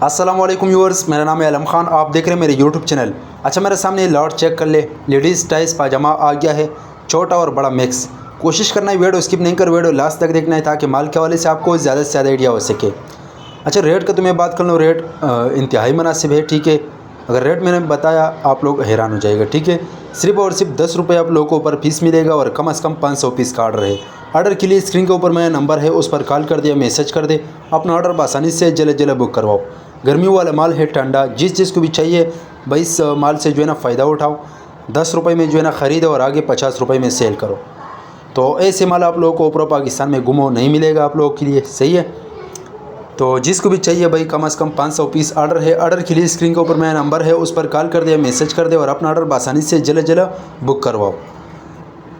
अस्सलामुअलैकुम व्यूअर्स, मेरा नाम है आलम खान। आप देख रहे हैं मेरे यूट्यूब चैनल। अच्छा, मेरे सामने लॉट चेक कर ले। लेडीज़ टाइज पाजामा आ गया है, छोटा और बड़ा मिक्स। कोशिश करना है वीडियो स्किप नहीं कर, वीडियो लास्ट तक देखना है ताकि माल के हवाले से आपको ज़्यादा से ज़्यादा आइडिया हो सके। अच्छा, रेट का तो मैं बात कर लूँ, रेट इंतहाई मुनासिब है। ठीक है, अगर रेट मैंने बताया आप लोग हैरान हो जाएगा। ठीक है, सिर्फ और सिर्फ 10 रुपये आप लोगों को पर पीस मिलेगा और कम से कम 500 पीस का ऑर्डर है। ऑर्डर के लिए स्क्रीन के ऊपर मेरा नंबर है, उस पर कॉल कर दे, मैसेज कर दे, अपना ऑर्डर आसानी से जल्द जल्द बुक करवाओ। गर्मियों वाला माल है, ठंडा, जिस चीज़ को भी चाहिए भाई इस माल से जो है ना फ़ायदा उठाओ। 10 रुपये में जो है ना ख़रीदो और आगे 50 रुपये में सेल करो। तो ऐसे माल आप लोगों को पूरा पाकिस्तान में गुमो नहीं मिलेगा आप लोगों के लिए। सही है, तो जिसको भी चाहिए भाई कम से कम 500 पीस ऑर्डर है। ऑर्डर के लिए स्क्रीन के ऊपर मेरा नंबर है, उस पर कॉल कर दे, मैसेज कर दे और अपना ऑर्डर आसानी से जल्द जल्द बुक करवाओ।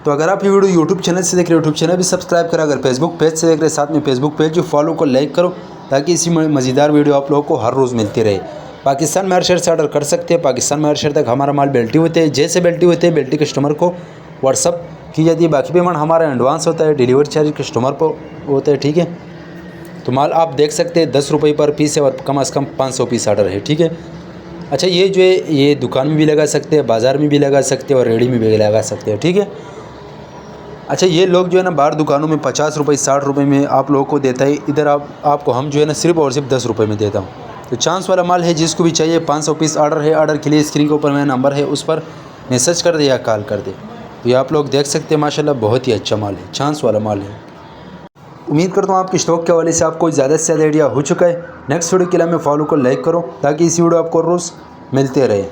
तो अगर आप ये वीडियो यूट्यूब चैनल से देख रहे हो, यूट्यूब चैनल भी सब्सक्राइब करें। अगर फेसबुक पेज से देख रहे हैं, साथ में फेसबुक पेज जो फॉलो को लाइक करो, ताकि इसी मज़ेदार वीडियो आप लोगों को हर रोज़ मिलती रहे। पाकिस्तान में हर शहर से ऑर्डर कर सकते हैं। पाकिस्तान में हर शहर तक हमारा माल बेल्टी होते हैं। जैसे बेल्टी होते हैं, बेल्टी कस्टमर को व्हाट्सअप की जाती है। बाकी पेमेंट हमारा एडवांस होता है, डिलीवरी चार्ज कस्टमर पर होता है। ठीक है, तो माल आप देख सकते हैं 10 रुपये पर पीस है और कम से कम 500 पीस ऑर्डर है। ठीक है, अच्छा, ये जो है ये दुकान में भी लगा सकते हैं, बाज़ार में भी लगा सकते हैं और रेडी में भी लगा सकते हैं। ठीक है, अच्छा, ये लोग जो है ना बाहर दुकानों में 50 रुपये 60 रुपये में आप लोगों को देता है, इधर आपको हम जो है ना सिर्फ और सिर्फ 10 रुपये में देता हूँ। तो चांस वाला माल है, जिसको भी चाहिए 500 पीस ऑर्डर है। ऑर्डर के लिए स्क्रीन के ऊपर मेरा नंबर है, उस पर मैसेज कर दे या कॉल कर दे। तो ये आप लोग देख सकते हैं, माशाल्लाह बहुत ही अच्छा माल है, चांस वाला माल है। उम्मीद करता हूँ आपके स्टॉक के हवाले से आपको ज़्यादा से ज़्यादा आइडिया हो चुका है। नेक्स्ट वीडियो के लिए मैं फॉलो को लाइक करो, ताकि इसी वीडियो आपको रोज़ मिलते रहे।